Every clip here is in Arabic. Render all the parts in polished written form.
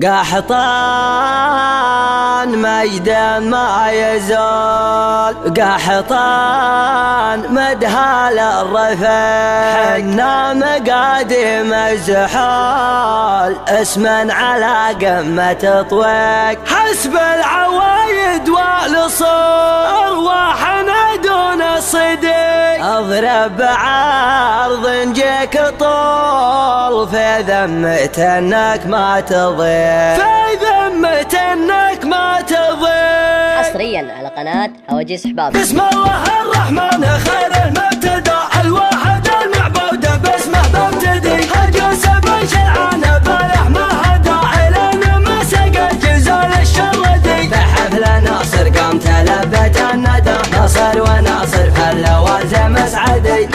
قحطان مجد ما يزول، قحطان مدها للرفيق، حنا مقادم الزحول اسما على قمة طويق. حسب العوايد والصور وحنا دون الصديق، اضرب بعرض جيك طول في ذمة انك ما تضيع، في ذمة انك ما تضيع. حصريا على قناة هواجس حباب. بسم الله الرحمن خير المبتدأ، الواحد المعبود باسمه ببتدي، هجوس بن شرعان بالح ما هدى الين ما سقى جزال الشردي. بحفل ناصر قمت لبت الندى، ناصر وناصر في اللوازم اسعدي.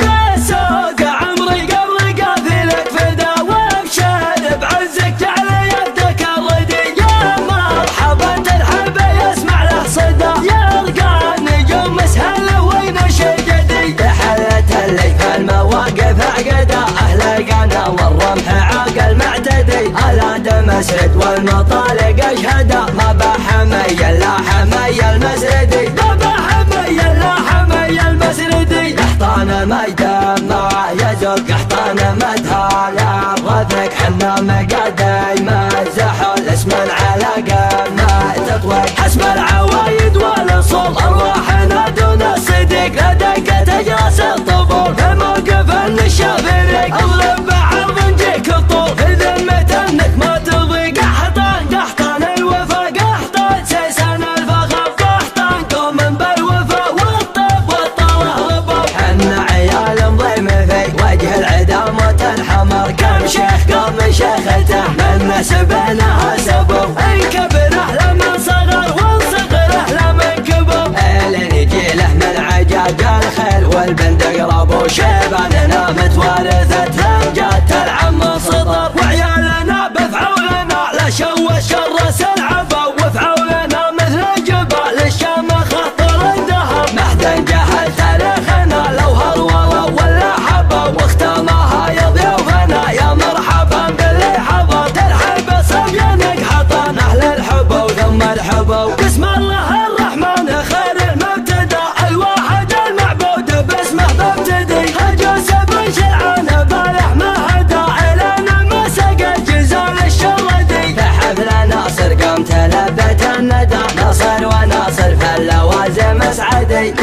سوق عمري قبل قافلك فدا، وابشر بعزك تعلى يدك الردي. يا مرحبا ترحب يسمع له صدى، يلقى النجوم مسهله وينشد جدي. حلت اللي في المواقف عقدا، اهل القنا والرمح عاق المعتدي. الادم اسرد والمطالق اشهدا، ما بحمي الا حمي المسردي، ما بحمي الا حمي المسردي. قحطان ميدان ما يزول، قحطان مدها للرفق، حنا مقادم الزحول اسما على قمة تطويق. حسب العوايد والصول ارواحنا دون الصديق، لدقة اجراس الطبول في موقف الشافريق. اضرب بعرض جيك الطول في ذمة انك ما تضيق. قحطان قحطان الوفا، قحطان سيسان الفخر، قحطان قوم بالوفا والطيب والطله رباب. حنا عيال مضيم في وجه العدا موت الحمر، كم شيخ قام من شيخته من نسبناها سبب. انكبره لمن صغر وانصغره لمن كبر، الين يجي له من عجاج الخيل والبند قرب وشيباننا متوارثة همجات العم سطر. وعيالنا بفعولنا لا شوش الراس العبا، وفعولنا مثل جبال الشام خطر الدهر. محدا جهل تاريخنا لو هرولوا ولا حبا، واختامها يا ضيوفنا يا مرحبا باللي حضر. ترحب صبيانك حطان اهل الحبا وثم الحبا. بسم الله الرحمن خير المبتدأ، الواحد المعبود باسمه ببتدي، هجوس بن شرعان بالح ما هدى الين ما سقى جزال الشردي. بحفل ناصر قمت لبت الندى، ناصر وناصر في اللوازم اسعدي.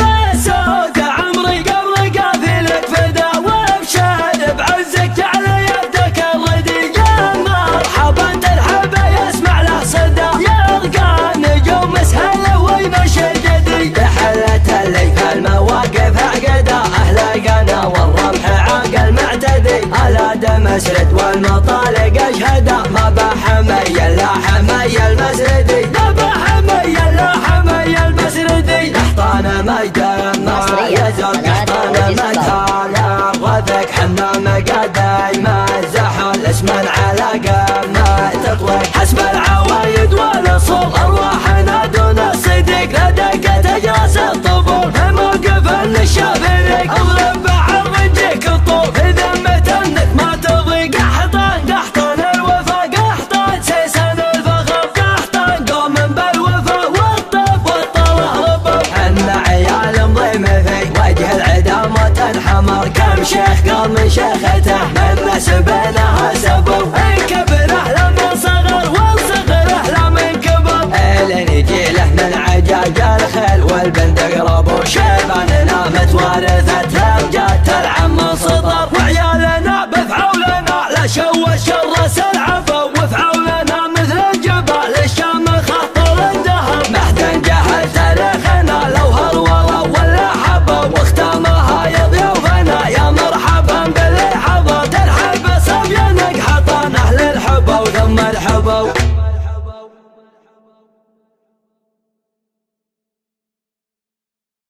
سوق عمري قبل قافلك فدا، وابشر بعزك تعلى يدك الردي. يا مرحبا ترحب يسمع له صدى، يلقى النجوم مسهله وينشد جدي. حلت اللي في المواقف عقدا، اهل القنا والرمح عاق المعتدي. الادم اسرد والمطالق اشهدا، ما